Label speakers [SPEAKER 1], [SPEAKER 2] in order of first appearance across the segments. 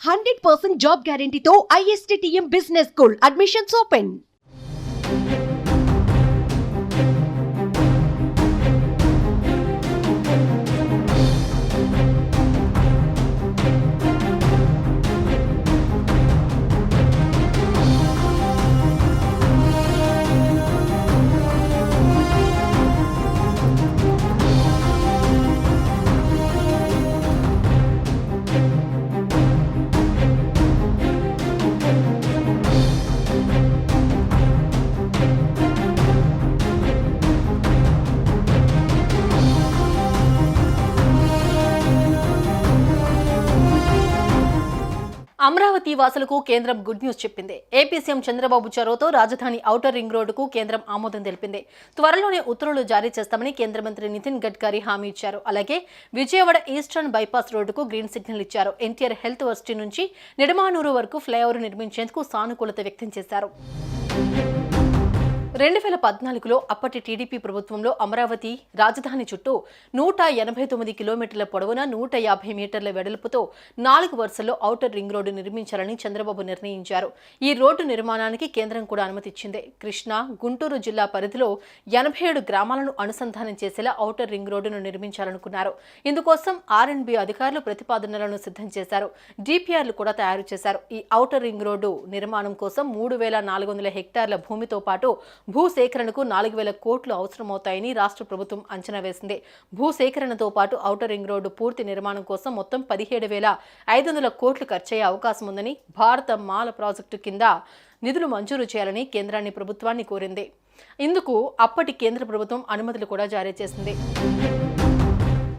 [SPEAKER 1] 100% job గ్యారంటీతో ISTTM business school admissions open.
[SPEAKER 2] Amaravati వాసులకు కేంద్రం గుడ్ న్యూస్ చెప్పింది. ఏపీ సీఎం చంద్రబాబు చొరవతో రాజధాని ఔటర్ రింగ్ రోడ్డుకు కేంద్రం ఆమోదం తెలిపింది. త్వరలోనే ఉత్తర్వులు జారీ చేస్తామని కేంద్ర మంత్రి నితిన్ గడ్కరీ హామీ ఇచ్చారు. అలాగే విజయవాడ ఈస్టర్న్ బైపాస్ రోడ్డుకు గ్రీన్ సిగ్నల్ ఇచ్చారు. ఎన్టీఆర్ హెల్త్ వర్సిటీ నుంచి నిడమానూరు వరకు ఫ్లైఓవర్ నిర్మించేందుకు సానుకూలత వ్యక్తం చేశారు. 2014లో అప్పటి టీడీపీ ప్రభుత్వంలో అమరావతి రాజధాని చుట్టూ 189 కిలోమీటర్ల పొడవున 150 మీటర్ల వెడల్పుతో 4 వరుసల్లో ఔటర్ రింగ్ రోడ్డు నిర్మించాలని చంద్రబాబు నిర్ణయించారు. ఈ రోడ్డు నిర్మాణానికి కేంద్రం కూడా అనుమతిచ్చింది. కృష్ణా, గుంటూరు జిల్లా పరిధిలో 87 గ్రామాలను అనుసంధానం చేసేలా ఔటర్ రింగ్ రోడ్డును నిర్మించాలనుకున్నారు. ఇందుకోసం R&B అధికారులు ప్రతిపాదనలను సిద్ధం చేశారు. డిపిఆర్లు కూడా తయారు చేశారు. ఈ ఔటర్ రింగ్ రోడ్డు నిర్మాణం కోసం 3400 హెక్టార్ల భూమితో పాటు భూసేకరణకు 4000 కోట్లు అవసరమవుతాయని రాష్ట్ర ప్రభుత్వం అంచనా వేసింది. భూసేకరణతో పాటు ఔటర్ రింగ్ రోడ్డు పూర్తి నిర్మాణం కోసం మొత్తం 17,500 కోట్లు ఖర్చయ్యే అవకాశం ఉందని, భారత మాల ప్రాజెక్టు కింద నిధులు మంజూరు చేయాలని కేంద్రాన్ని ప్రభుత్వాన్ని కోరింది. ఇందుకు అప్పటి కేంద్ర ప్రభుత్వం అనుమతులు కూడా జారీ చేసింది.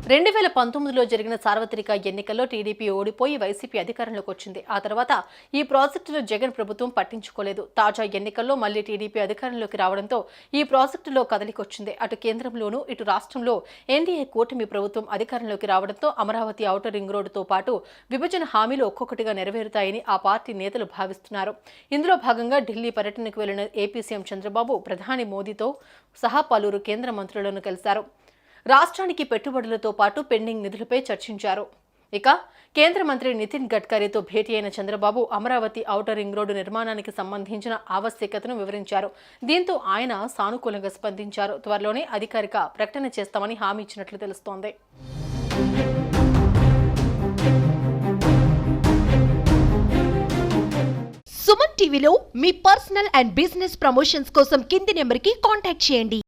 [SPEAKER 2] 2019లో జరిగిన సార్వత్రిక ఎన్నికల్లో టీడీపీ ఓడిపోయి వైసీపీ అధికారంలోకి వచ్చింది. ఆ తర్వాత ఈ ప్రాజెక్టులో జగన్ ప్రభుత్వం పట్టించుకోలేదు. తాజా ఎన్నికల్లో మళ్లీ టీడీపీ అధికారంలోకి రావడంతో ఈ ప్రాజెక్టులో కదలికొచ్చింది. అటు కేంద్రంలోనూ ఇటు రాష్ట్రంలో ఎన్డీఏ కూటమి ప్రభుత్వం అధికారంలోకి రావడంతో అమరావతి ఔటర్ రింగ్ రోడ్డుతో పాటు విభజన హామీలు ఒక్కొక్కటిగా నెరవేరుతాయని ఆ పార్టీ నేతలు భావిస్తున్నారు. ఇందులో భాగంగా ఢిల్లీ పర్యటనకు వెళ్లిన ఏపీ సీఎం చంద్రబాబు ప్రధాని మోదీతో సహా పలువురు కేంద్ర మంత్రులను కలిశారు. రాష్ట్రానికి పెట్టుబడులతో పాటు పెండింగ్ నిధులపై చర్చించారు. ఇక కేంద్ర మంత్రి నితిన్ గడ్కరీతో భేటీ అయిన Chandrababu Amaravati outer ring road నిర్మాణానికి సంబంధించిన ఆవశ్యకతను వివరించారు. దీంతో ఆయన సానుకూలంగా స్పందించారు. త్వరలోనే అధికారిక ప్రకటన చేస్తామని హామీ ఇచ్చినట్లు తెలుస్తోంది.
[SPEAKER 1] సుమన్ టీవీలో మీ పర్సనల్ అండ్ బిజినెస్ ప్రమోషన్స్ కోసం కింది నెంబర్కి కాంటాక్ట్ చేయండి.